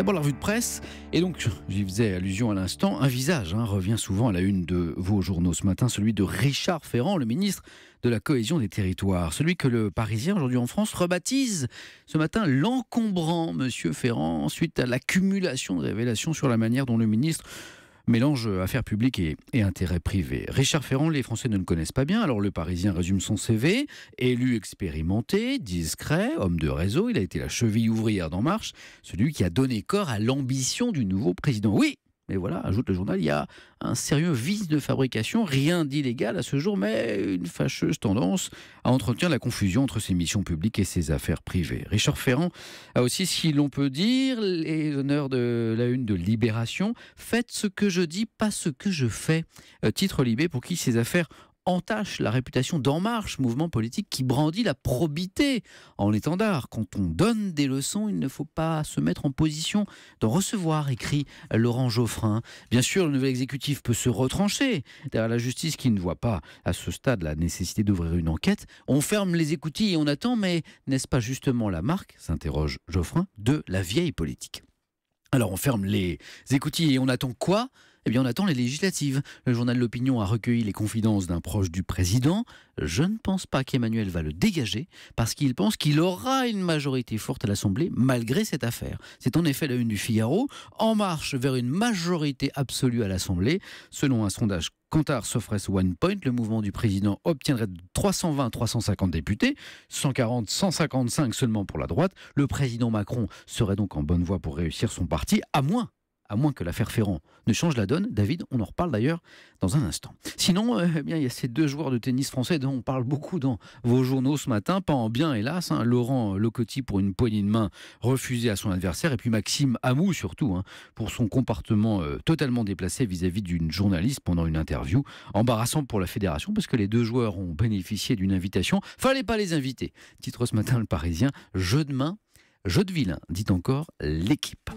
D'abord la revue de presse, et donc j'y faisais allusion à l'instant, un visage revient souvent à la une de vos journaux ce matin, celui de Richard Ferrand, le ministre de la cohésion des territoires, celui que le Parisien aujourd'hui en France rebaptise ce matin l'encombrant Monsieur Ferrand, suite à l'accumulation de révélations sur la manière dont le ministre mélange affaires publiques et intérêts privés. Richard Ferrand, les Français ne le connaissent pas bien, alors le Parisien résume son CV. Élu expérimenté, discret, homme de réseau, il a été la cheville ouvrière d'En Marche, celui qui a donné corps à l'ambition du nouveau président. Oui, mais voilà, ajoute le journal, il y a un sérieux vice de fabrication, rien d'illégal à ce jour, mais une fâcheuse tendance à entretenir la confusion entre ses missions publiques et ses affaires privées. Richard Ferrand a aussi, si l'on peut dire, les honneurs de la une de Libération. Faites ce que je dis, pas ce que je fais. Titre Libé pour qui ces affaires entache la réputation d'En Marche, mouvement politique qui brandit la probité en étendard. Quand on donne des leçons, il ne faut pas se mettre en position d'en recevoir, écrit Laurent Geoffrin. Bien sûr, le nouvel exécutif peut se retrancher derrière la justice qui ne voit pas à ce stade la nécessité d'ouvrir une enquête. On ferme les écoutilles et on attend, mais n'est-ce pas justement la marque, s'interroge Geoffrin, de la vieille politique? Alors on ferme les écoutilles et on attend quoi ? Eh bien, on attend les législatives. Le journal de l'Opinion a recueilli les confidences d'un proche du président. Je ne pense pas qu'Emmanuel va le dégager parce qu'il pense qu'il aura une majorité forte à l'Assemblée malgré cette affaire. C'est en effet la une du Figaro. En marche vers une majorité absolue à l'Assemblée. Selon un sondage Kantar Sofres One Point, le mouvement du président obtiendrait 320 à 350 députés, 140, 155 seulement pour la droite. Le président Macron serait donc en bonne voie pour réussir son parti, à moins que l'affaire Ferrand ne change la donne. David, on en reparle d'ailleurs dans un instant. Sinon, eh bien, il y a ces deux joueurs de tennis français dont on parle beaucoup dans vos journaux ce matin, pas en bien hélas. Laurent Locotti pour une poignée de main refusée à son adversaire, et puis Maxime Amou surtout, pour son comportement totalement déplacé vis-à-vis d'une journaliste pendant une interview. Embarrassant pour la fédération parce que les deux joueurs ont bénéficié d'une invitation. Fallait pas les inviter. Titre ce matin le Parisien, jeu de main, jeu de vilain, dit encore l'équipe.